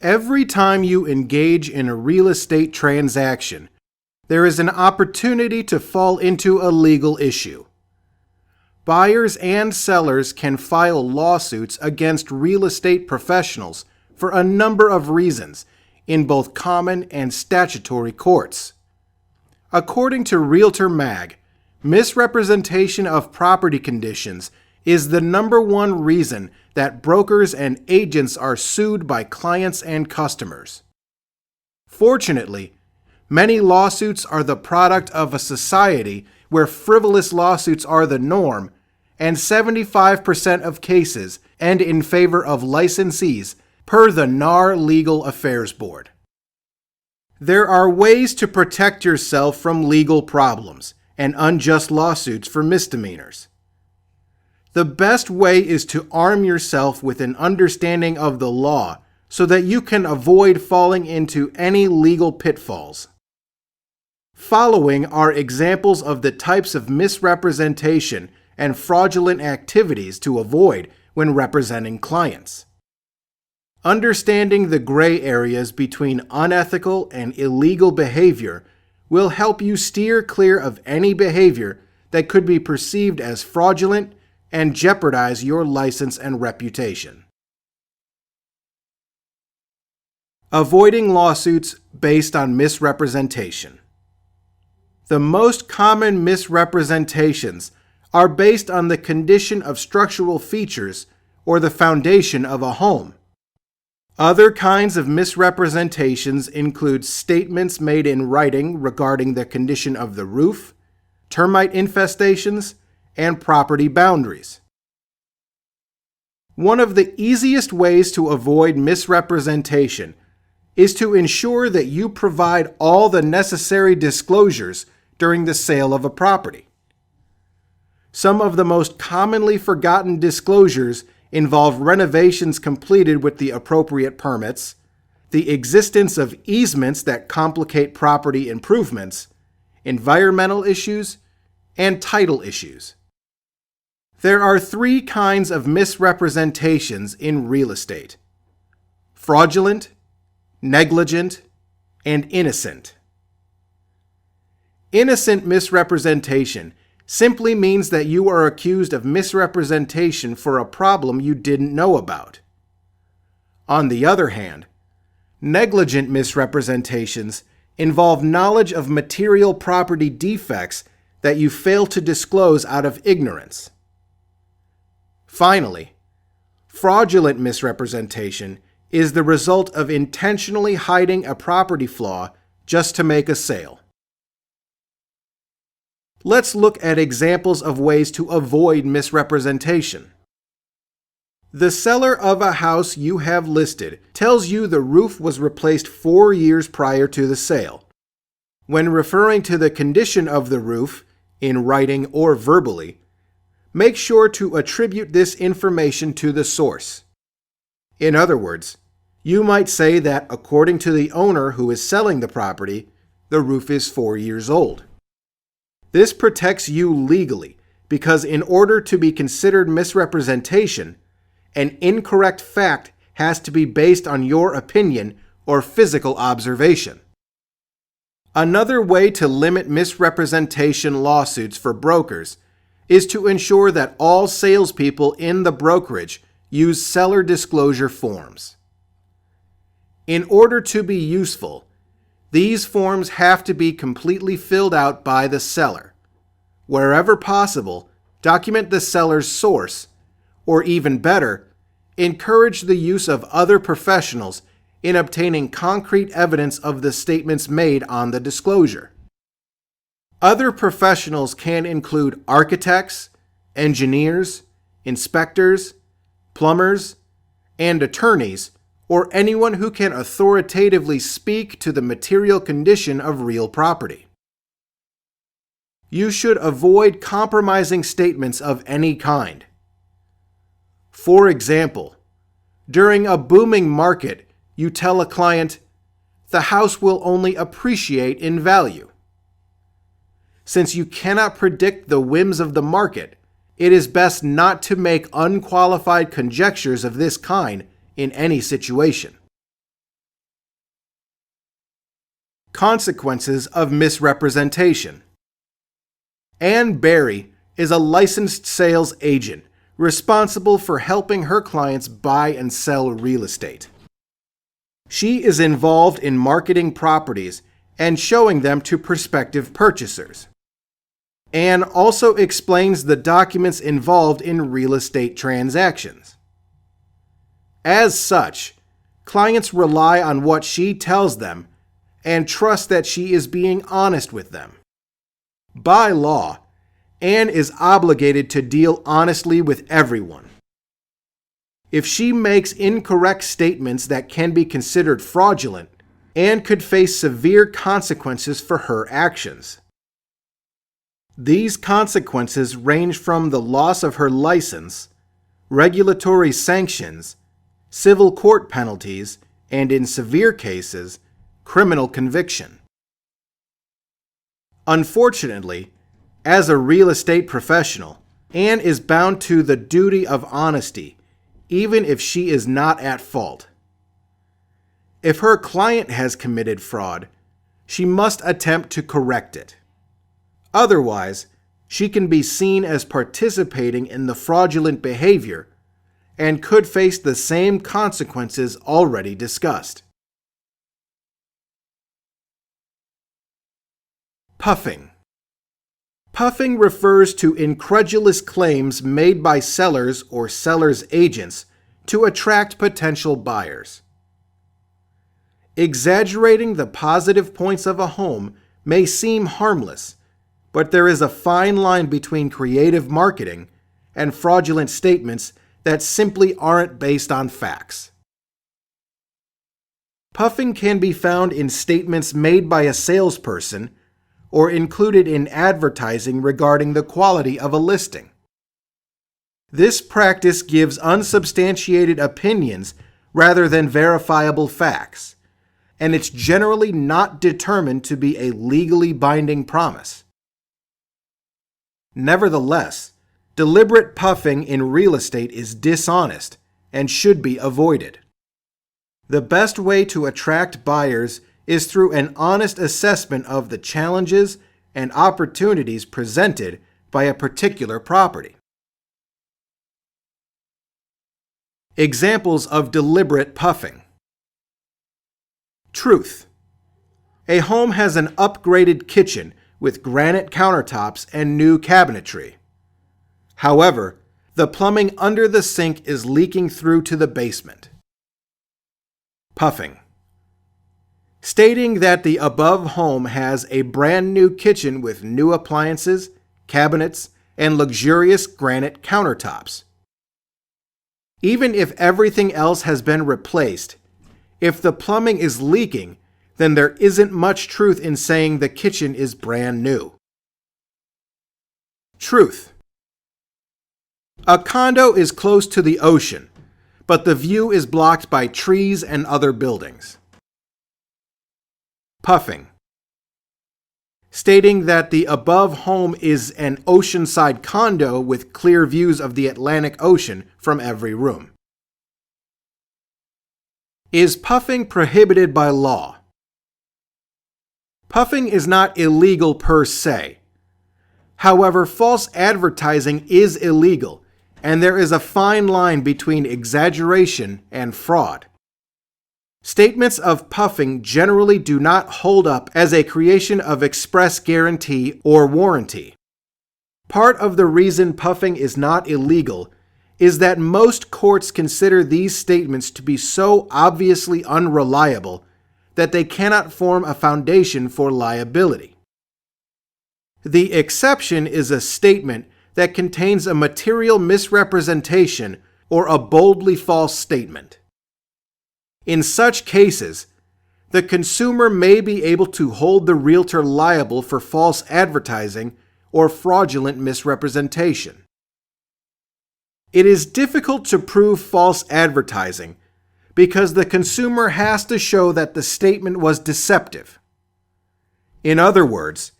Every time you engage in a real estate transaction, there is an opportunity to fall into a legal issue. Buyers and sellers can file lawsuits against real estate professionals for a number of reasons in both common and statutory courts. According to Realtor Mag, misrepresentation of property conditions is the number one reason that brokers and agents are sued by clients and customers. Fortunately, many lawsuits are the product of a society where frivolous lawsuits are the norm, and 75% of cases end in favor of licensees, per the NAR Legal Affairs Board. There are ways to protect yourself from legal problems and unjust lawsuits for misdemeanors. The best way is to arm yourself with an understanding of the law so that you can avoid falling into any legal pitfalls. Following are examples of the types of misrepresentation and fraudulent activities to avoid when representing clients. Understanding the gray areas between unethical and illegal behavior will help you steer clear of any behavior that could be perceived as fraudulent and jeopardize your license and reputation. Avoiding lawsuits based on misrepresentation. The most common misrepresentations are based on the condition of structural features or the foundation of a home. Other kinds of misrepresentations include statements made in writing regarding the condition of the roof, termite infestations, and property boundaries. One of the easiest ways to avoid misrepresentation is to ensure that you provide all the necessary disclosures during the sale of a property. Some of the most commonly forgotten disclosures involve renovations completed with the appropriate permits, the existence of easements that complicate property improvements, environmental issues, and title issues. There are three kinds of misrepresentations in real estate: fraudulent, negligent, and innocent. Innocent misrepresentation simply means that you are accused of misrepresentation for a problem you didn't know about. On the other hand, negligent misrepresentations involve knowledge of material property defects that you fail to disclose out of ignorance. Finally, fraudulent misrepresentation is the result of intentionally hiding a property flaw just to make a sale. Let's look at examples of ways to avoid misrepresentation. The seller of a house you have listed tells you the roof was replaced 4 years prior to the sale. When referring to the condition of the roof, in writing or verbally, make sure to attribute this information to the source. In other words, you might say that according to the owner who is selling the property, the roof is 4 years old. This protects you legally because in order to be considered misrepresentation, an incorrect fact has to be based on your opinion or physical observation. Another way to limit misrepresentation lawsuits for brokers is to ensure that all salespeople in the brokerage use seller disclosure forms. In order to be useful, these forms have to be completely filled out by the seller. Wherever possible, document the seller's source, or even better, encourage the use of other professionals in obtaining concrete evidence of the statements made on the disclosure. Other professionals can include architects, engineers, inspectors, plumbers, and attorneys, or anyone who can authoritatively speak to the material condition of real property. You should avoid compromising statements of any kind. For example, during a booming market, you tell a client, "The house will only appreciate in value." Since you cannot predict the whims of the market, it is best not to make unqualified conjectures of this kind in any situation. Consequences of misrepresentation. Ann Berry is a licensed sales agent responsible for helping her clients buy and sell real estate. She is involved in marketing properties and showing them to prospective purchasers. Ann also explains the documents involved in real estate transactions. As such, clients rely on what she tells them and trust that she is being honest with them. By law, Ann is obligated to deal honestly with everyone. If she makes incorrect statements that can be considered fraudulent, Ann could face severe consequences for her actions. These consequences range from the loss of her license, regulatory sanctions, civil court penalties, and in severe cases, criminal conviction. Unfortunately, as a real estate professional, Ann is bound to the duty of honesty, even if she is not at fault. If her client has committed fraud, she must attempt to correct it. Otherwise, she can be seen as participating in the fraudulent behavior and could face the same consequences already discussed. Puffing. Puffing refers to incredulous claims made by sellers or sellers' agents to attract potential buyers. Exaggerating the positive points of a home may seem harmless, but there is a fine line between creative marketing and fraudulent statements that simply aren't based on facts. Puffing can be found in statements made by a salesperson or included in advertising regarding the quality of a listing. This practice gives unsubstantiated opinions rather than verifiable facts, and it's generally not determined to be a legally binding promise. Nevertheless, deliberate puffing in real estate is dishonest and should be avoided. The best way to attract buyers is through an honest assessment of the challenges and opportunities presented by a particular property. Examples of deliberate puffing. Truth. A home has an upgraded kitchen with granite countertops and new cabinetry. However, the plumbing under the sink is leaking through to the basement. Puffing. Stating that the above home has a brand new kitchen with new appliances, cabinets, and luxurious granite countertops. Even if everything else has been replaced, if the plumbing is leaking, then there isn't much truth in saying the kitchen is brand new. Truth. A condo is close to the ocean, but the view is blocked by trees and other buildings. Puffing. Stating that the above home is an oceanside condo with clear views of the Atlantic Ocean from every room. Is puffing prohibited by law? Puffing is not illegal per se. However, false advertising is illegal, and there is a fine line between exaggeration and fraud. Statements of puffing generally do not hold up as a creation of express guarantee or warranty. Part of the reason puffing is not illegal is that most courts consider these statements to be so obviously unreliable that they cannot form a foundation for liability. The exception is a statement that contains a material misrepresentation or a boldly false statement. In such cases, the consumer may be able to hold the realtor liable for false advertising or fraudulent misrepresentation. It is difficult to prove false advertising because the consumer has to show that the statement was deceptive. In other words,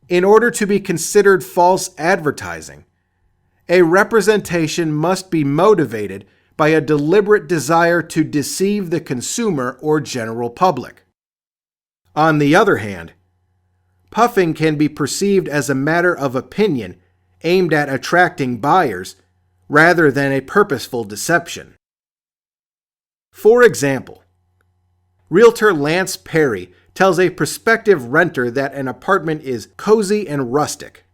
in order to be considered false advertising, a representation must be motivated by a deliberate desire to deceive the consumer or general public. On the other hand, puffing can be perceived as a matter of opinion aimed at attracting buyers rather than a purposeful deception. For example, Realtor Lance Perry tells a prospective renter that an apartment is cozy and rustic.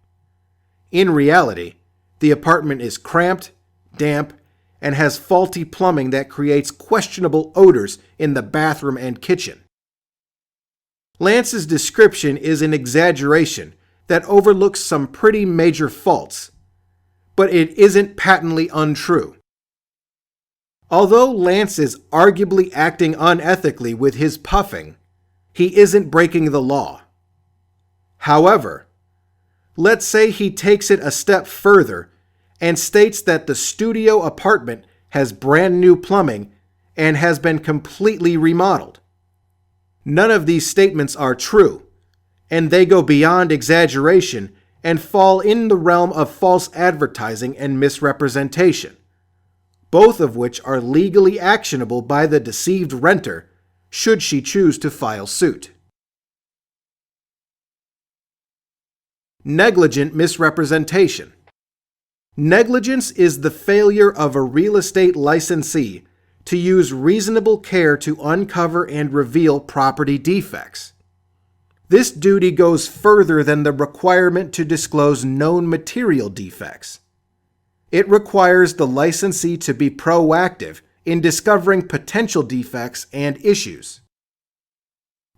In reality, the apartment is cramped, damp, and has faulty plumbing that creates questionable odors in the bathroom and kitchen. Lance's description is an exaggeration that overlooks some pretty major faults, but it isn't patently untrue. Although Lance is arguably acting unethically with his puffing, he isn't breaking the law. However, let's say he takes it a step further and states that the studio apartment has brand new plumbing and has been completely remodeled. None of these statements are true, and they go beyond exaggeration and fall in the realm of false advertising and misrepresentation, both of which are legally actionable by the deceived renter should she choose to file suit. Negligent misrepresentation. Negligence is the failure of a real estate licensee to use reasonable care to uncover and reveal property defects. This duty goes further than the requirement to disclose known material defects. It requires the licensee to be proactive in discovering potential defects and issues.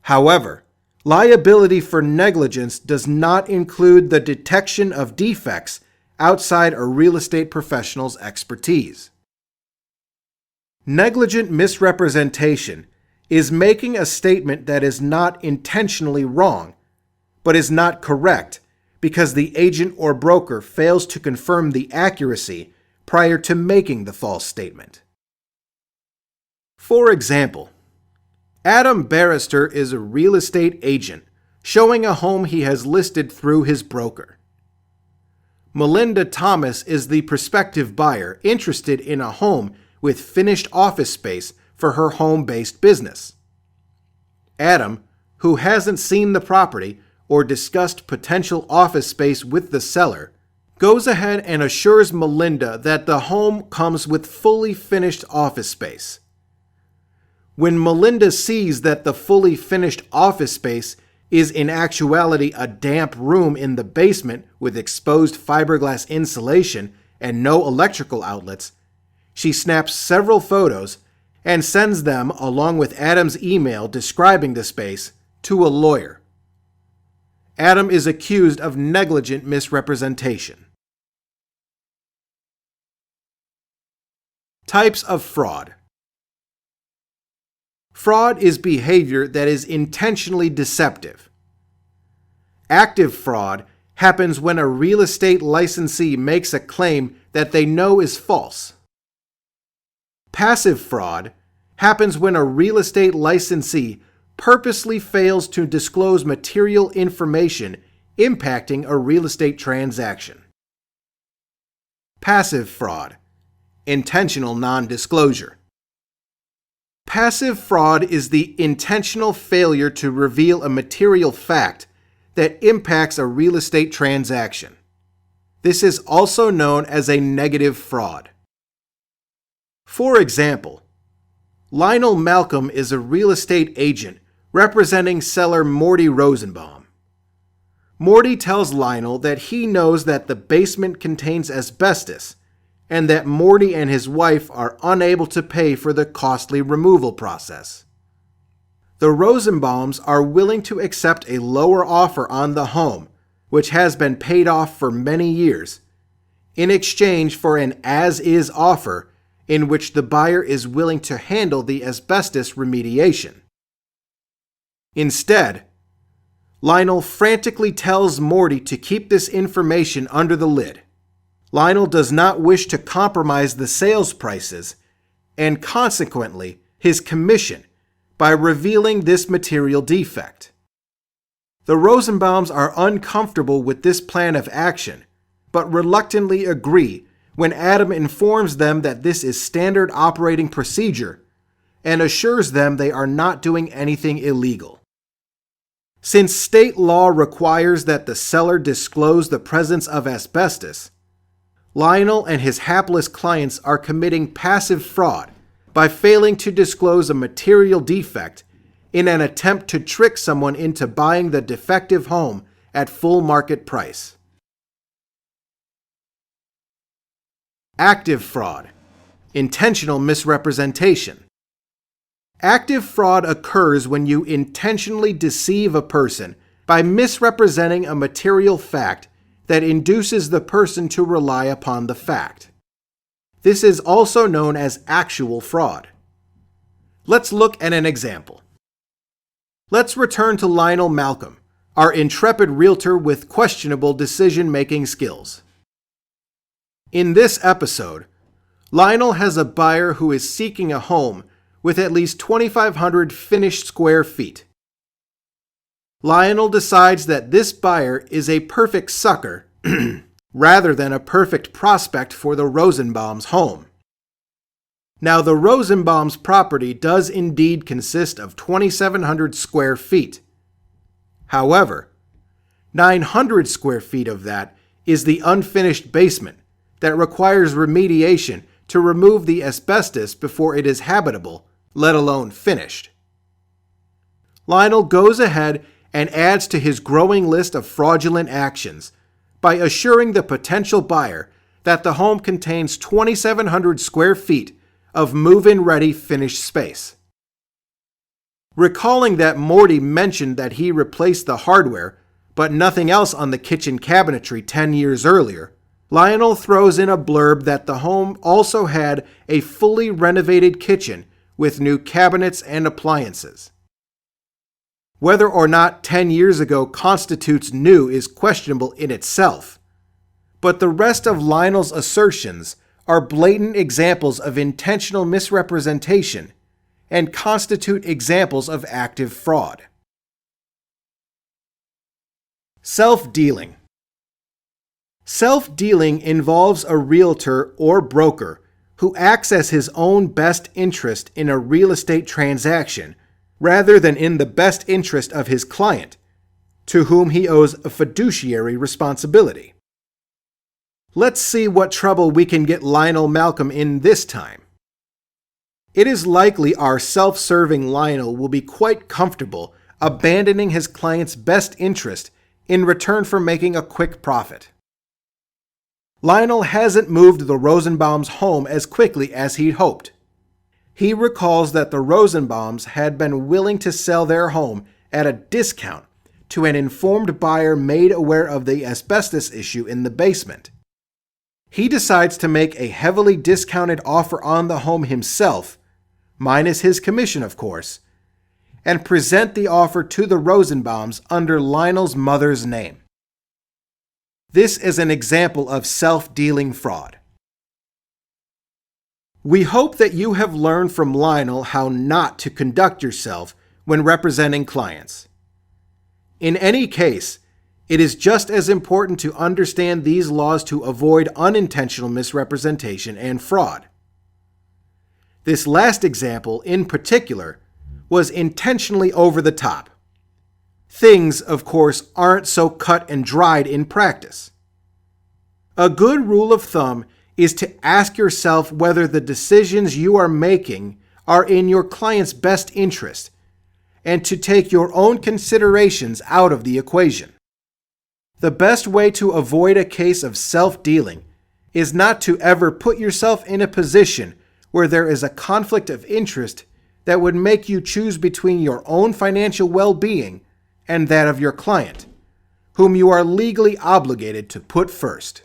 However, liability for negligence does not include the detection of defects outside a real estate professional's expertise. Negligent misrepresentation is making a statement that is not intentionally wrong, but is not correct because the agent or broker fails to confirm the accuracy prior to making the false statement. For example, Adam Barrister is a real estate agent showing a home he has listed through his broker. Melinda Thomas is the prospective buyer interested in a home with finished office space for her home-based business. Adam, who hasn't seen the property or discussed potential office space with the seller, goes ahead and assures Melinda that the home comes with fully finished office space. When Melinda sees that the fully finished office space is in actuality a damp room in the basement with exposed fiberglass insulation and no electrical outlets, she snaps several photos and sends them along with Adam's email describing the space to a lawyer. Adam is accused of negligent misrepresentation. Types of fraud. Fraud is behavior that is intentionally deceptive. Active fraud happens when a real estate licensee makes a claim that they know is false. Passive fraud happens when a real estate licensee purposely fails to disclose material information impacting a real estate transaction. Passive fraud. Intentional non-disclosure. Passive fraud is the intentional failure to reveal a material fact that impacts a real estate transaction. This is also known as a negative fraud. For example, Lionel Malcolm is a real estate agent representing seller Morty Rosenbaum. Morty tells Lionel that he knows that the basement contains asbestos and that Morty and his wife are unable to pay for the costly removal process. The Rosenbaums are willing to accept a lower offer on the home, which has been paid off for many years, in exchange for an as-is offer in which the buyer is willing to handle the asbestos remediation. Instead, Lionel frantically tells Morty to keep this information under the lid. Lionel does not wish to compromise the sales prices and consequently his commission by revealing this material defect. The Rosenbaums are uncomfortable with this plan of action, but reluctantly agree when Adam informs them that this is standard operating procedure and assures them they are not doing anything illegal. Since state law requires that the seller disclose the presence of asbestos, Lionel and his hapless clients are committing passive fraud by failing to disclose a material defect in an attempt to trick someone into buying the defective home at full market price. Active fraud. Intentional misrepresentation. Active fraud occurs when you intentionally deceive a person by misrepresenting a material fact that induces the person to rely upon the fact. This is also known as actual fraud. Let's look at an example. Let's return to Lionel Malcolm, our intrepid realtor with questionable decision-making skills. In this episode, Lionel has a buyer who is seeking a home with at least 2,500 finished square feet. Lionel decides that this buyer is a perfect sucker rather than a perfect prospect for the Rosenbaum's home. Now, the Rosenbaum's property does indeed consist of 2,700 square feet. However, 900 square feet of that is the unfinished basement that requires remediation to remove the asbestos before it is habitable, let alone finished. Lionel goes ahead and adds to his growing list of fraudulent actions by assuring the potential buyer that the home contains 2,700 square feet of move-in ready finished space. Recalling that Morty mentioned that he replaced the hardware but nothing else on the kitchen cabinetry 10 years earlier, Lionel throws in a blurb that the home also had a fully renovated kitchen with new cabinets and appliances. Whether or not 10 years ago constitutes new is questionable in itself, but the rest of Lionel's assertions are blatant examples of intentional misrepresentation and constitute examples of active fraud. Self-dealing. Self-dealing involves a realtor or broker who acts as his own best interest in a real estate transaction rather than in the best interest of his client, to whom he owes a fiduciary responsibility. Let's see what trouble we can get Lionel Malcolm in this time. It is likely our self-serving Lionel will be quite comfortable abandoning his client's best interest in return for making a quick profit. Lionel hasn't moved the Rosenbaum's home as quickly as he'd hoped. He recalls that the Rosenbaums had been willing to sell their home at a discount to an informed buyer made aware of the asbestos issue in the basement. He decides to make a heavily discounted offer on the home himself, minus his commission of course, and present the offer to the Rosenbaums under Lionel's mother's name. This is an example of self-dealing fraud. We hope that you have learned from Lionel how not to conduct yourself when representing clients. In any case, it is just as important to understand these laws to avoid unintentional misrepresentation and fraud. This last example, in particular, was intentionally over the top. Things, of course, aren't so cut and dried in practice. A good rule of thumb is to ask yourself whether the decisions you are making are in your client's best interest, and to take your own considerations out of the equation. The best way to avoid a case of self-dealing is not to ever put yourself in a position where there is a conflict of interest that would make you choose between your own financial well-being and that of your client, whom you are legally obligated to put first.